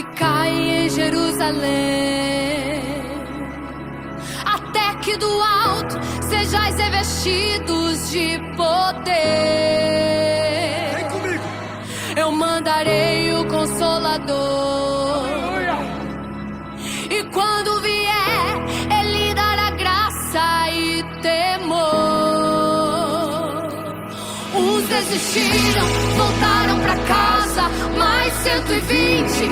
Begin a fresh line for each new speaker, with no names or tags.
Cai em Jerusalém, até que do alto sejais revestidos de poder.
Vem comigo.
Eu mandarei o Consolador.
Aleluia.
E quando vier, Ele dará graça e temor. Uns desistiram, voltaram pra casa, mais 120